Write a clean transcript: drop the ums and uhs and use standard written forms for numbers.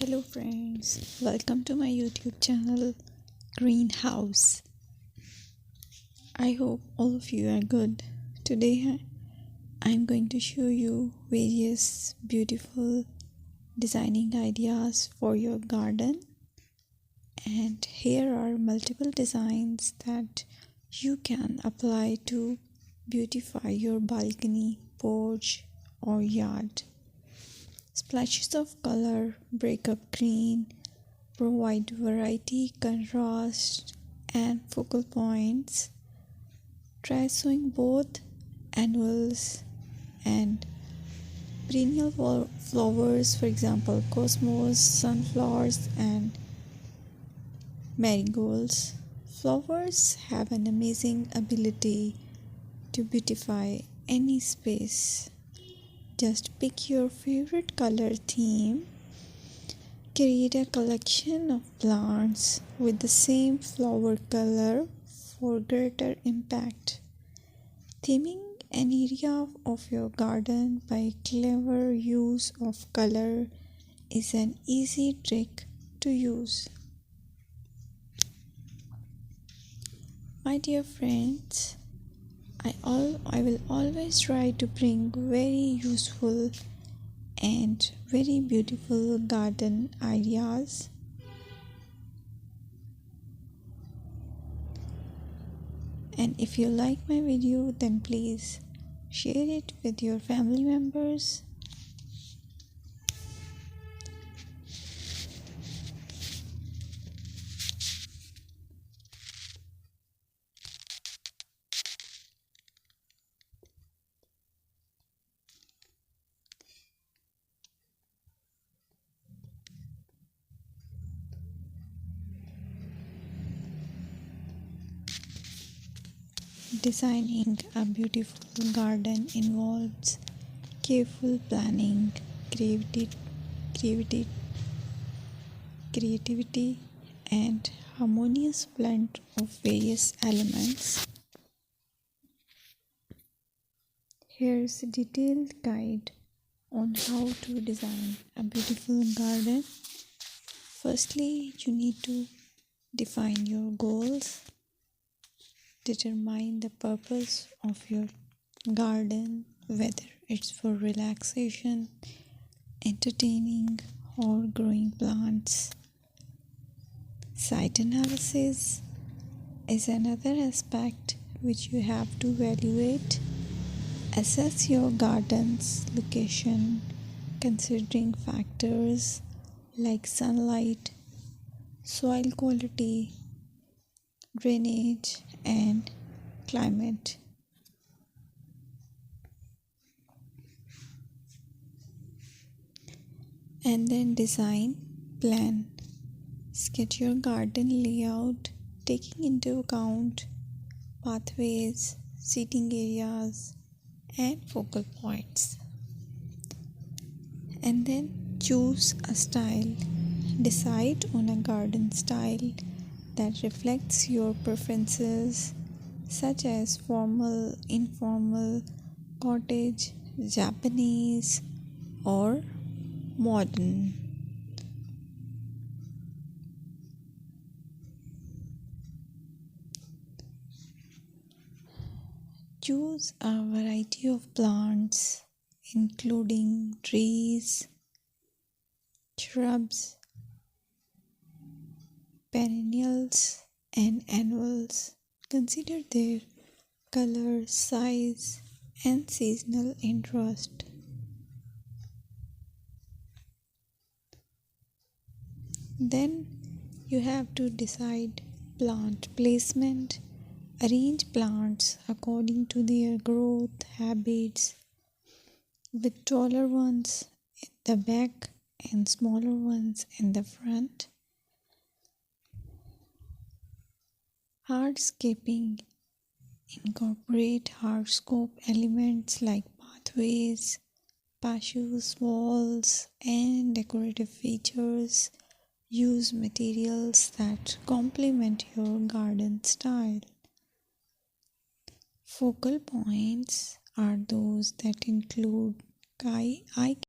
Hello friends, welcome to my YouTube channel Greenhouse. I hope all of you are good. Today I'm going to show you various beautiful designing ideas for your garden, and here are multiple designs that you can apply to beautify your balcony, porch or yard. Splashes of color break up green, provide variety, contrast, and focal points. Try sowing both annuals and perennial flowers, for example, cosmos, sunflowers, and marigolds. Flowers have an amazing ability to beautify any space. Just pick your favorite color theme. Create a collection of plants with the same flower color for greater impact. Theming an area of your garden by clever use of color is an easy trick to use. My dear friends, I will always try to bring very useful and very beautiful garden ideas. And if you like my video, then please share it with your family members. Designing a beautiful garden involves careful planning, creativity, and harmonious blend of various elements. Here's a detailed guide on how to design a beautiful garden. Firstly, you need to define your goals. Determine the purpose of your garden, whether it's for relaxation, entertaining, or growing plants. Site analysis is another aspect which you have to evaluate. Assess your garden's location, considering factors like sunlight, soil quality, drainage, and climate. And then design plan. Sketch your garden layout, taking into account pathways, seating areas, and focal points. And then choose a style. Decide on a garden style that reflects your preferences, such as formal, informal, cottage, Japanese, or modern. Choose a variety of plants, including trees, shrubs, perennials, and annuals. Consider their color, size, and seasonal interest. Then you have to decide plant placement. Arrange plants according to their growth habits, with taller ones in the back and smaller ones in the front. Hardscaping. Incorporate hardscape elements like pathways, patios, walls, and decorative features. Use materials that complement your garden style. Focal points are those that include eye